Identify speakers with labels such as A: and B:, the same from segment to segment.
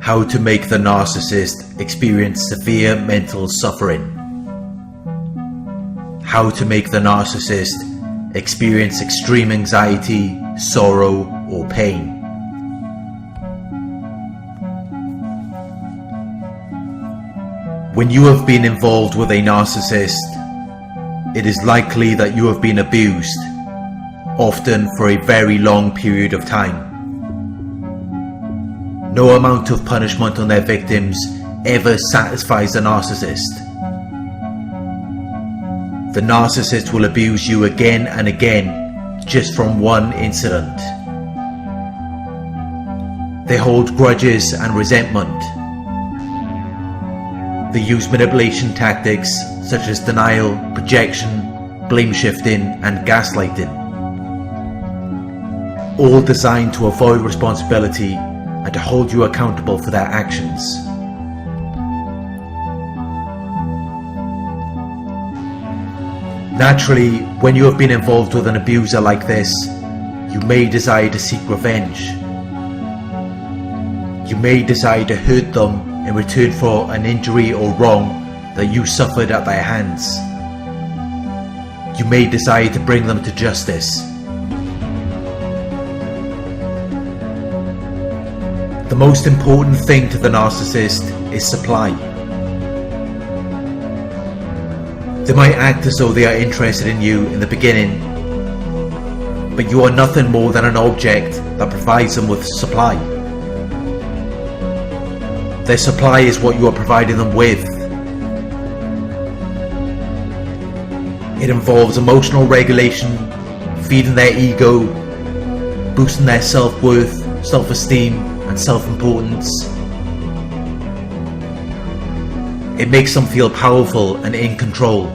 A: How to make the narcissist experience severe mental suffering. How to make the narcissist experience extreme anxiety, sorrow, or pain. When you have been involved with a narcissist, it is likely that you have been abused, often for a very long period of time. No amount of punishment on their victims ever satisfies the narcissist. The narcissist will abuse you again and again just from one incident. They hold grudges and resentment. They use manipulation tactics such as denial, projection, blame shifting, and gaslighting, all designed to avoid responsibility and to hold you accountable for their actions. Naturally, when you have been involved with an abuser like this, you may desire to seek revenge. You may desire to hurt them in return for an injury or wrong that you suffered at their hands. You may desire to bring them to justice. The most important thing to the narcissist is supply. They might act as though they are interested in you in the beginning, but you are nothing more than an object that provides them with supply. Their supply is what you are providing them with. It involves emotional regulation, feeding their ego, boosting their self-worth, self-esteem, and self-importance. It makes them feel powerful and in control,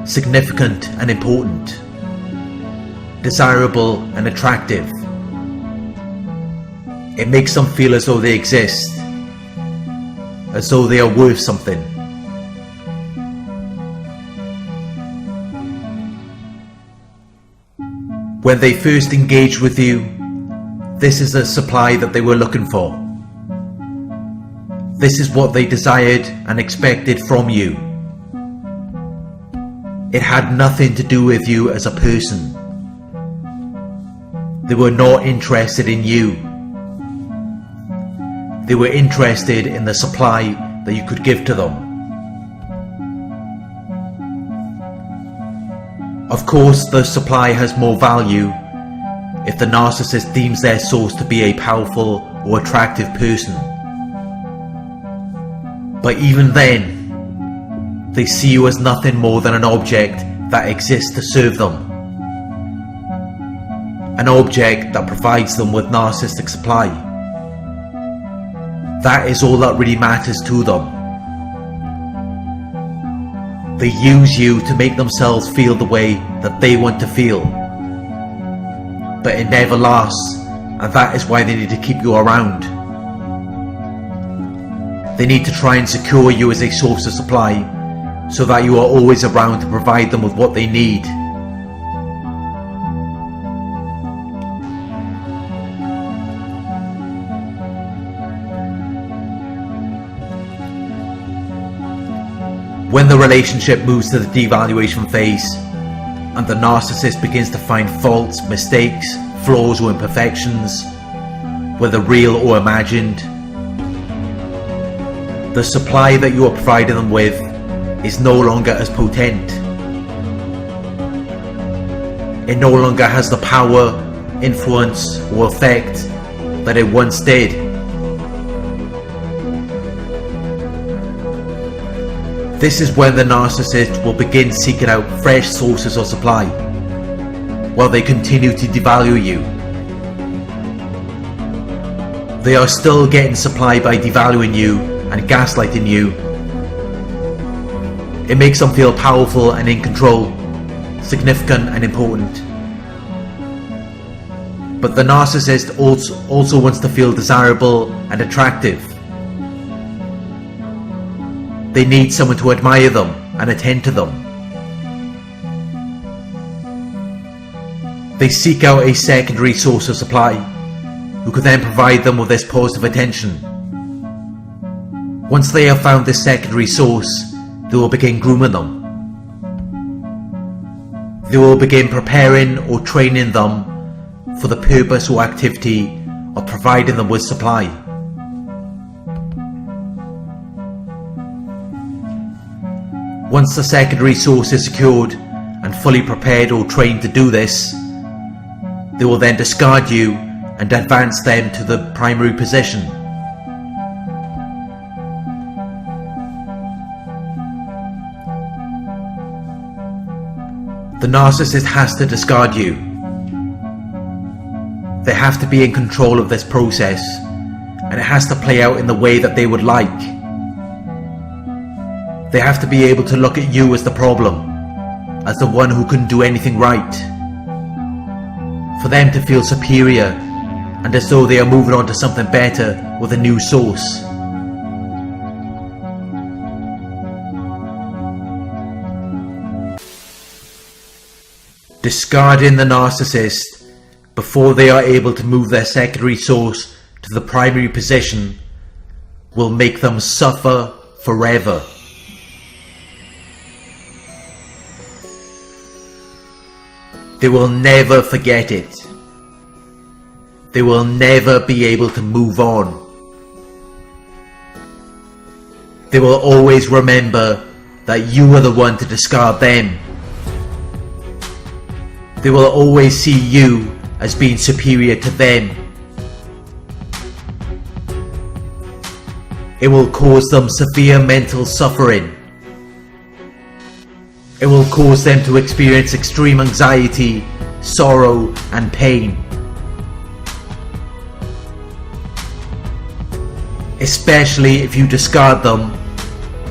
A: significant and important, desirable and attractive. It makes them feel as though they exist, as though they are worth something. When they first engaged with you, this is the supply that they were looking for. This is what they desired and expected from you. It had nothing to do with you as a person. They were not interested in you. They were interested in the supply that you could give to them. Of course, the supply has more value if the narcissist deems their source to be a powerful or attractive person. But even then, they see you as nothing more than an object that exists to serve them. An object that provides them with narcissistic supply. That is all that really matters to them. They use you to make themselves feel the way that they want to feel. But it never lasts, and that is why they need to keep you around. They need to try and secure you as a source of supply, so that you are always around to provide them with what they need. When the relationship moves to the devaluation phase, and the narcissist begins to find faults, mistakes, flaws or imperfections, whether real or imagined, the supply that you are providing them with is no longer as potent. It no longer has the power, influence or effect that it once did. This is when the narcissist will begin seeking out fresh sources of supply, while they continue to devalue you. They are still getting supply by devaluing you and gaslighting you. It makes them feel powerful and in control, significant and important. But the narcissist also wants to feel desirable and attractive. They need someone to admire them and attend to them. They seek out a secondary source of supply, who can then provide them with this positive attention. Once they have found this secondary source, they will begin grooming them. They will begin preparing or training them for the purpose or activity of providing them with supply. Once the secondary source is secured and fully prepared or trained to do this, they will then discard you and advance them to the primary position. The narcissist has to discard you. They have to be in control of this process, and it has to play out in the way that they would like. They have to be able to look at you as the problem, as the one who couldn't do anything right. For them to feel superior and as though they are moving on to something better with a new source. Discarding the narcissist before they are able to move their secondary source to the primary position will make them suffer forever. They will never forget it. They will never be able to move on. They will always remember that you are the one to discard them. They will always see you as being superior to them. It will cause them severe mental suffering. It will cause them to experience extreme anxiety, sorrow, and pain. Especially if you discard them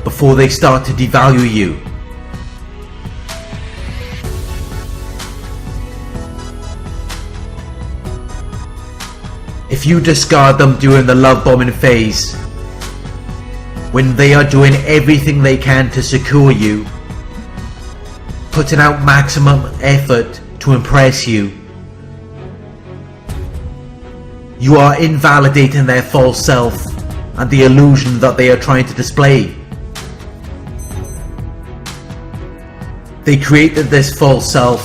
A: before they start to devalue you. If you discard them during the love bombing phase, when they are doing everything they can to secure you, putting out maximum effort to impress you, you are invalidating their false self and the illusion that they are trying to display. They created this false self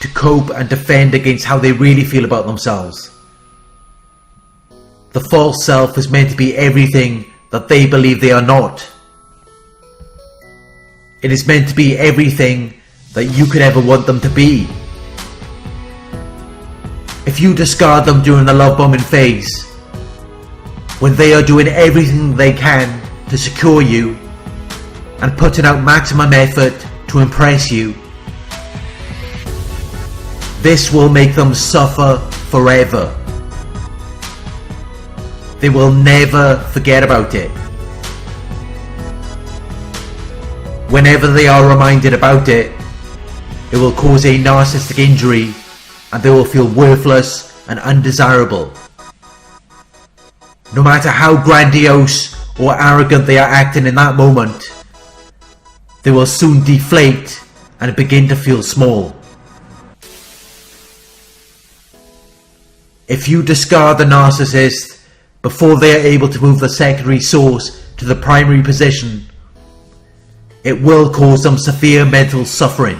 A: to cope and defend against how they really feel about themselves. The false self is meant to be everything that they believe they are not. It is meant to be everything that you could ever want them to be. If you discard them during the love bombing phase, when they are doing everything they can to secure you and putting out maximum effort to impress you, this will make them suffer forever. They will never forget about it. Whenever they are reminded about it, it will cause a narcissistic injury and they will feel worthless and undesirable. No matter how grandiose or arrogant they are acting in that moment, they will soon deflate and begin to feel small. If you discard the narcissist before they are able to move the secondary source to the primary position, it will cause them severe mental suffering.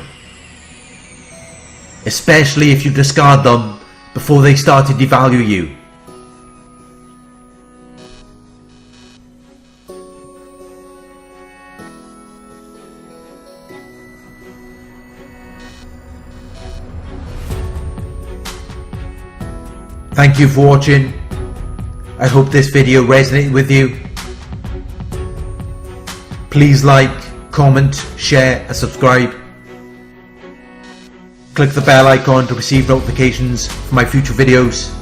A: Especially if you discard them before they start to devalue you. Thank you for watching. I hope this video resonated with you. Please like, comment, share and subscribe. Click the bell icon to receive notifications for my future videos.